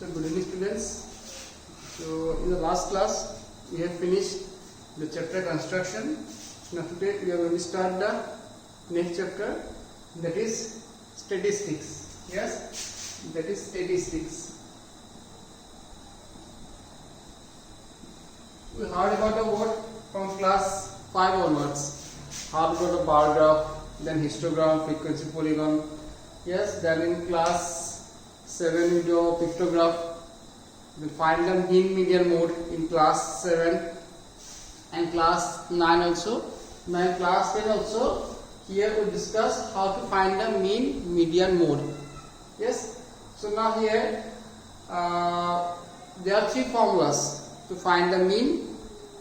So good evening students. So in the last class we have finished the chapter construction. Now today we are going to start the next chapter, that is statistics. Yes, that is statistics. We heard about the word from class 5 onwards. Heard about the bar graph, then histogram, frequency polygon. Yes, then in class 7 we do pictograph. We find the mean median mode in class 7 and class 9 also. Now in class 10 also, here we discuss how to find the mean median mode. Yes. So now here there are three formulas to find the mean,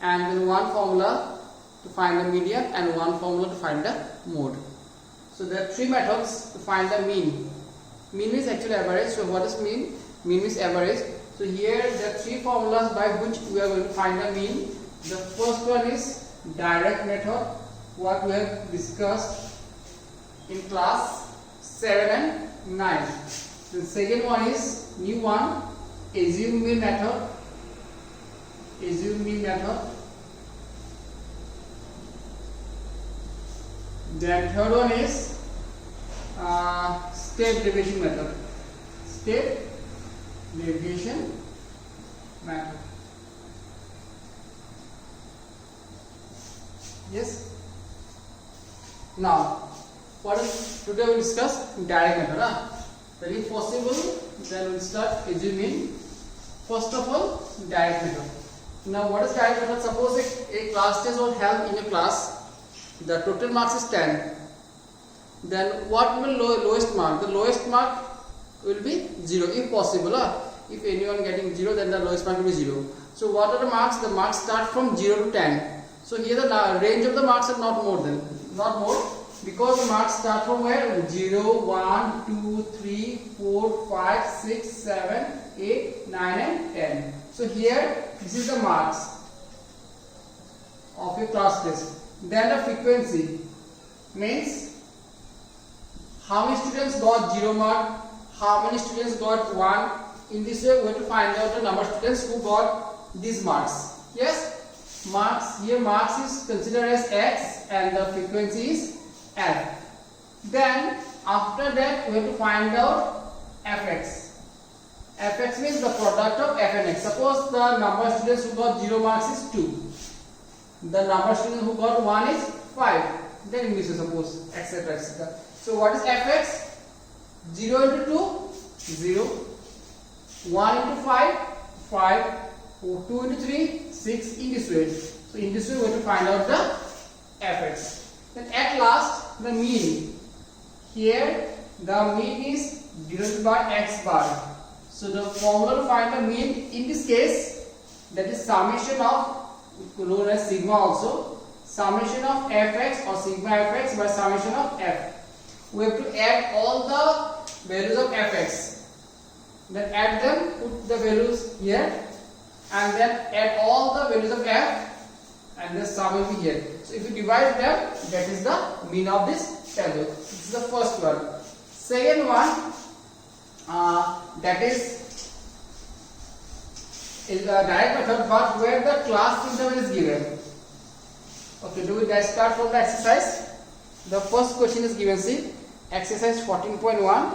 and then one formula to find the median and one formula to find the mode. So there are three methods to find the mean. Mean is actually average. So what is mean? Mean is average. So here there are three formulas by which we are going to find the mean. The first one is direct method, what we have discussed in class 7 and 9. The second one is new one, assume mean method. Assume mean method. Then third one is step deviation method. Step deviation method. Yes. Now, what is today we will discuss direct method. Then if possible, then we will start assuming. First of all, direct method. Now, what is direct method? Suppose a class test was held in a class. The total marks is 10. Then what will lowest mark? The lowest mark will be 0 if possible. If anyone getting 0, then the lowest mark will be 0. So what are the marks? The marks start from 0 to 10. So here the range of the marks are not more, because the marks start from where? 0, 1, 2, 3, 4, 5, 6, 7, 8, 9 and 10. So here this is the marks of a class test. Then the frequency means how many students got 0 mark, how many students got 1. In this way we have to find out the number of students who got these marks. Yes, marks, here marks is considered as x and the frequency is f. Then after that we have to find out fx. Fx means the product of f and x. Suppose the number of students who got 0 marks is 2. The number of students who got 1 is 5. Then in this way, suppose, etc. etc. So what is fx? 0 into 2, 0. 1 into 5, 5. 2 into 3, 6. In this way. So in this way we have to find out the fx. Then at last the mean. Here the mean is divided by x bar. So the formula to find the mean in this case, that is summation of, known as sigma also, summation of fx or sigma fx by summation of f. We have to add all the values of fx. Then add them, put the values here, and then add all the values of f, and the sum will be here. So if you divide them, that is the mean of this table. This is the first one. Second one, that is a direct method, but where the class interval is given. Okay, do we start from the exercise? The first question is given, see, exercise 14.1,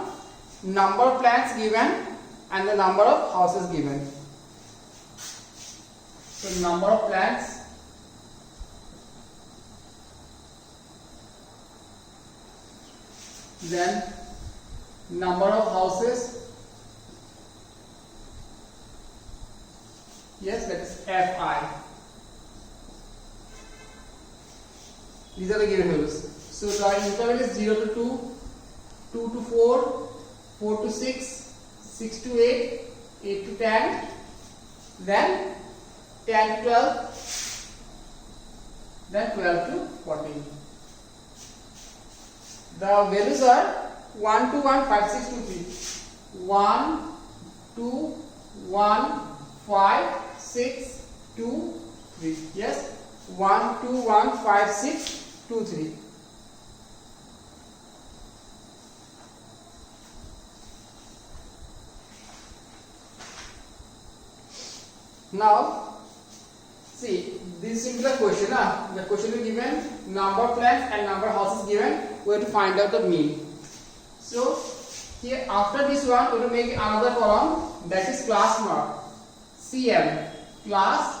number of plants given and the number of houses given. So number of plants, then number of houses. Yes, that is fi. These are the given values. So the interval is 0 to 2, 2 to 4, 4 to 6, 6 to 8, 8 to 10, then 10 to 12, then 12 to 14. The values are 1, 2, 1, 5, 6, 2, 3. 1, 2, 1, 5, 6, 2, 3. Yes, 1, 2, 1, 5, 6, 2, 3. Now see, this is simply a question. The question is given, number of plants and number of houses given. We have to find out the mean. So here after this one, we will make another column, that is class mark. CM, class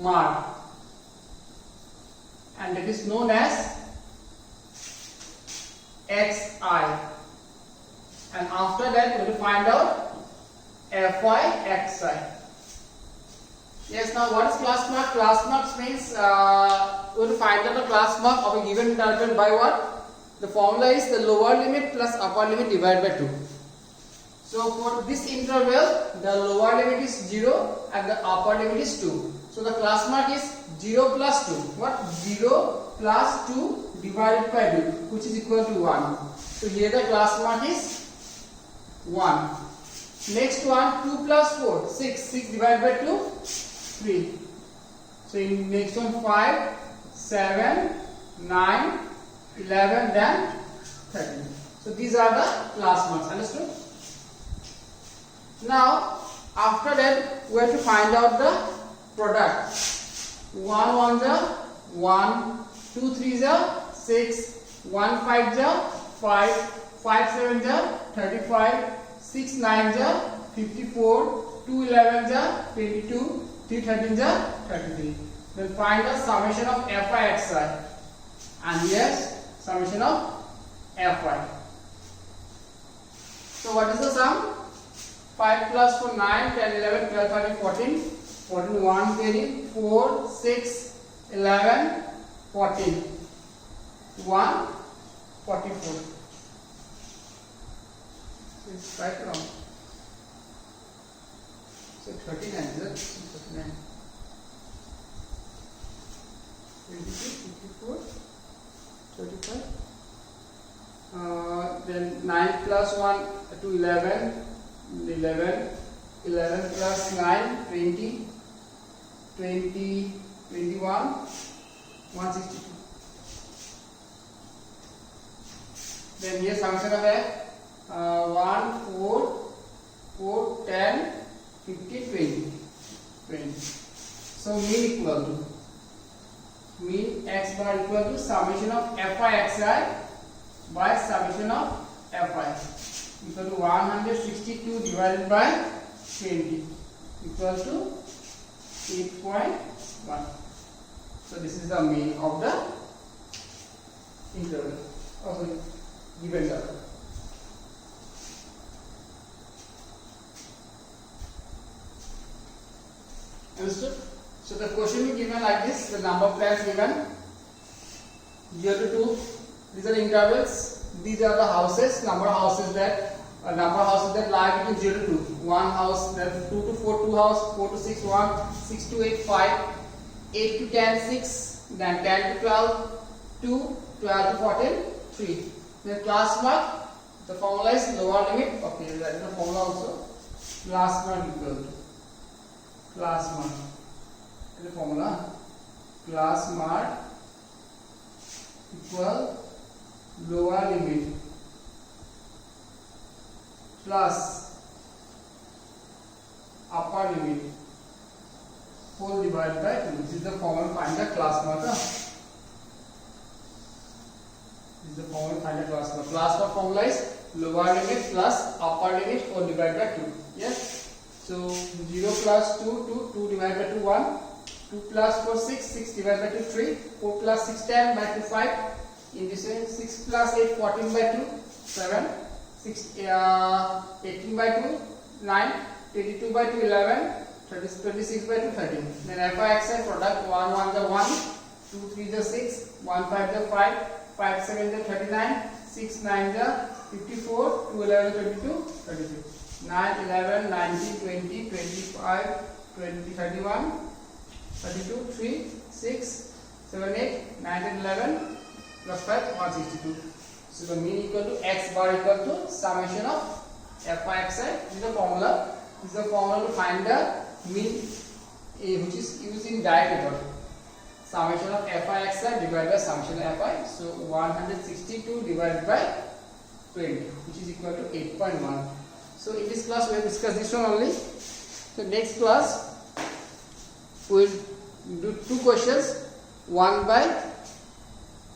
mark, and that is known as XI. And after that, we will find out FI, XI. Yes, now what is class mark? Class marks means we will find out the class mark of a given interval by what? The formula is the lower limit plus upper limit divided by 2. So for this interval, the lower limit is 0 and the upper limit is 2. So the class mark is 0 plus 2. What? 0 plus 2 divided by 2, which is equal to 1. So here the class mark is 1. Next one, 2 plus 4, 6. 6 divided by 2, 3. So in next one, 5, 7, 9, 11, then 13. So these are the class marks. Understood? Now after that, we have to find out the product. 1 1 ja 1, 2 3 ja 6, 1 5 ja 5, 5 7 ja 35, 6 9 ja 54, 2 11 ja 22, 3 13 ja 33. Then find the summation of Fi Xi, and yes, summation of Fi. So what is the sum? 5 plus 4, 9, 10, 11, 12, 13, 14. 14, 1 carry, 4, 6, 11, 14. 1, 44. So it's right wrong. So 39, is it? 39. 22, 54, 35. Then 9 plus 1 to 11, 11 plus 9, 20, 20, 21, 162. Then here summation of 1, 4, 4, 10, 15, 20. So mean equal to, mean x bar equal to summation of Fi Xi by summation of Fi equal to 162 divided by 20 equal to 8.1. So this is the mean of the interval of the given interval. Understood? So the question is given like this: the number of plants given 0 to 2. These are the intervals. These are the houses. Number of houses that lie between 0 to 2. One house, then 2 to 4, 2 house, 4 to 6, 1, 6 to 8, 5, 8 to 10, 6, then 10 to 12, 2, 12 to 14, 3. Then class mark, the formula is lower limit. Okay, that is the formula also. Class mark equal to class mark. The formula class mark equal lower limit plus upper limit whole divided by 2. This is the formula find the class mark. This is the formula find the class mark. Class mark formula is lower limit plus upper limit whole divided by 2. Yes. So 0 plus 2, 2 divided by 2, 1. 2 plus 4, 6, 6 divided by 2, 3. 4 plus 6, 10 by 2, 5. In this way, 6 plus 8, 14 by 2, 7. 18 by 2, 9. 22 by 2, 11. 26 by 2, 13. Then Fi Xi product 1 1 the 1, 2 3 the 6, 1 5 the 5, 5 7 the 39, 6 9 the 54, 2 11 22, 33. 9, 11, 19, 20, 25, 20, 31, 32, 3, 6, 7, 8, 9, 10, 11, plus 5, 162. So the mean equal to x bar equal to summation of Fi Xi. This is the formula. This is the formula to find the mean, which is used in direct method. Summation of Fi Xi divided by summation of Fi. So 162 divided by 20, which is equal to 8.1. So in this class we have discussed this one only. So next class we'll do two questions, one by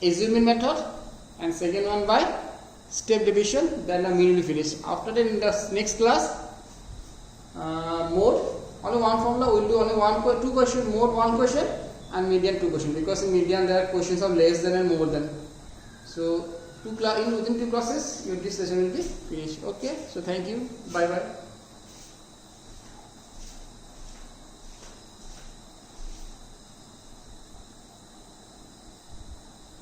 assuming method and second one by step division. Then the mean will be finished. After that, in the next class, mode only one formula. We'll do only two question, mode one question and median two question, because in median there are questions of less than and more than. So within two classes your this session will be finished. Okay, so thank you, bye bye.